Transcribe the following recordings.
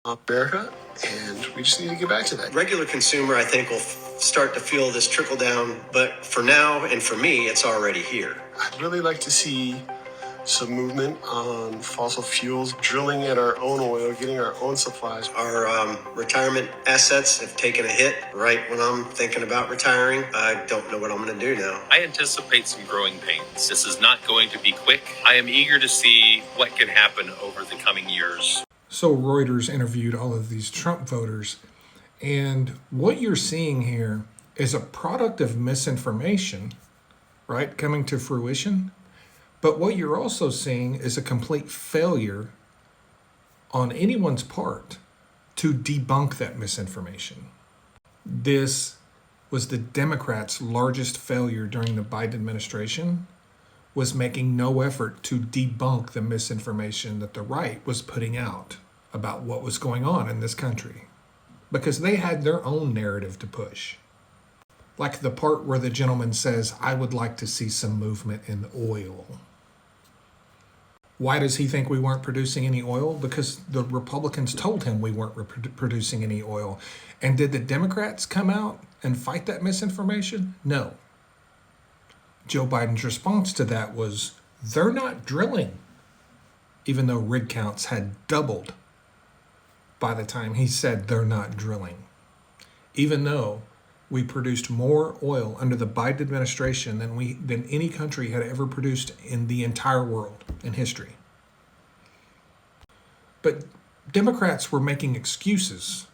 America, and we just need to get back to that. Regular consumer, I think, will start to feel this trickle down, but for now and for me, it's already here. I'd really like to see some movement on fossil fuels, drilling in our own oil, getting our own supplies. Our retirement assets have taken a hit right when I'm thinking about retiring. I don't know what I'm going to do now. I anticipate some growing pains. This is not going to be quick. I am eager to see what can happen over the coming years. So Reuters interviewed all of these Trump voters, and what you're seeing here is a product of misinformation, right, coming to fruition. But what you're also seeing is a complete failure on anyone's part to debunk that misinformation. This was the Democrats' largest failure during the Biden administration, was making no effort to debunk the misinformation that the right was putting out about what was going on in this country, because they had their own narrative to push. Like the part where the gentleman says, I would like to see some movement in oil. Why does he think we weren't producing any oil? Because the Republicans told him we weren't producing any oil. And did the Democrats come out and fight that misinformation? No. Joe Biden's response to that was, they're not drilling, even though rig counts had doubled by the time he said they're not drilling. Even though we produced more oil under the Biden administration than any country had ever produced in the entire world in history. But Democrats were making excuses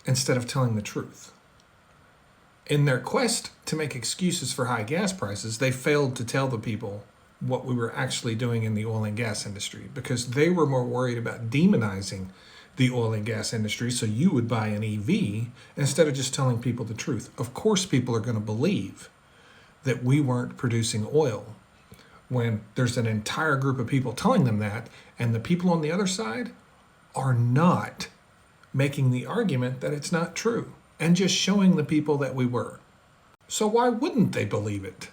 instead of telling the truth. In their quest to make excuses for high gas prices, they failed to tell the people what we were actually doing in the oil and gas industry, because they were more worried about demonizing the oil and gas industry so you would buy an EV instead of just telling people the truth. Of course, people are going to believe that we weren't producing oil when there's an entire group of people telling them that, and the people on the other side are not making the argument that it's not true and just showing the people that we were. So why wouldn't they believe it?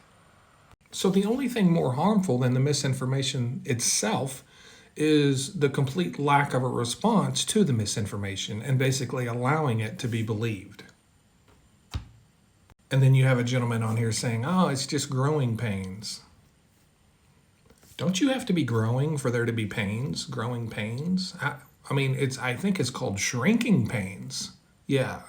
So the only thing more harmful than the misinformation itself is the complete lack of a response to the misinformation and basically allowing it to be believed. And then you have a gentleman on here saying, oh, it's just growing pains. Don't you have to be growing for there to be pains, growing pains? I think it's called shrinking pains. Yeah,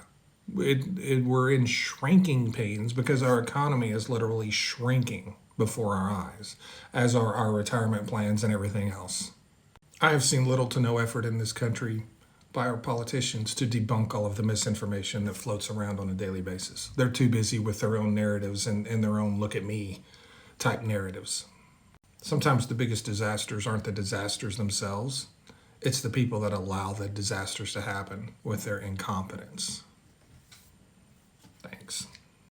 we're in shrinking pains because our economy is literally shrinking before our eyes, as are our retirement plans and everything else. I have seen little to no effort in this country by our politicians to debunk all of the misinformation that floats around on a daily basis. They're too busy with their own narratives and their own look at me type narratives. Sometimes the biggest disasters aren't the disasters themselves. It's the people that allow the disasters to happen with their incompetence.